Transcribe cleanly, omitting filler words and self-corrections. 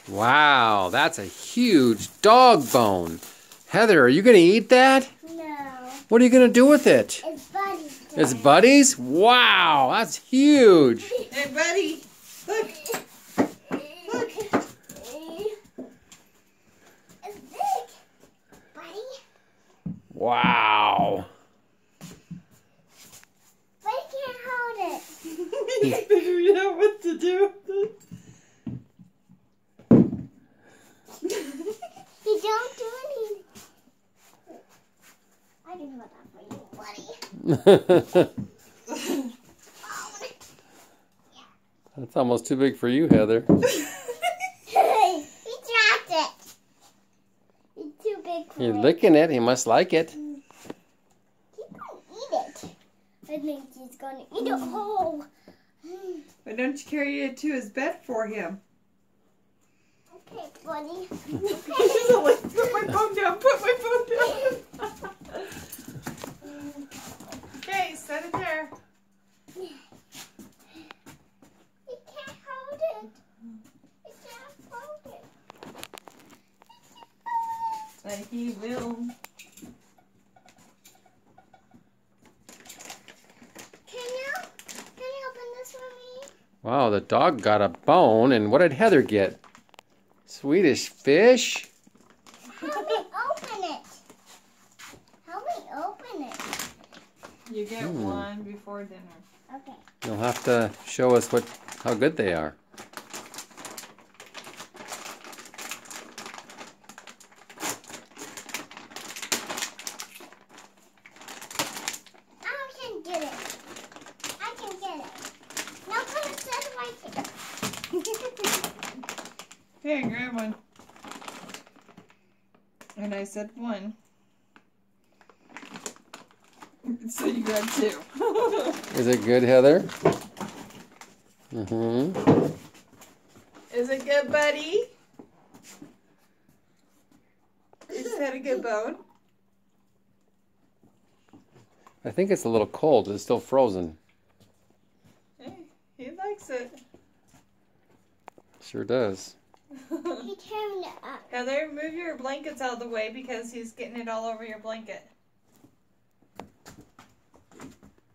Wow, that's a huge dog bone. Heather, are you going to eat that? No. What are you going to do with it? It's Buddy's. It's Buddy's? Wow, that's huge. Hey, Buddy. Look. Look. It's big. Buddy. Wow. Buddy can't hold it. He's figuring out what to do. You don't do anything. I can hold that for you, Buddy. That's almost too big for you, Heather. He dropped it. It's too big for You're it. licking it. He must like it. He's gonna eat it. I think he's gonna eat it whole. Why don't you carry it to his bed for him? Okay, Buddy. Put my phone down. Put my phone down. Okay, set it there. He can't hold it. He can't hold it. But he will. Can you open this for me? Wow, the dog got a bone. And what did Heather get? Swedish fish? Help me open it. Help me open it. You get one before dinner. Okay. You'll have to show us how good they are. I can get it. I can get it. Now put it set right here. Here, grab one. And I said one. So you grab two. Is it good, Heather? Mm-hmm. Is it good, Buddy? Is that a good bone? I think it's a little cold. It's still frozen. Hey, he likes it. Sure does. He turned it up. Heather, move your blankets out of the way because he's getting it all over your blanket.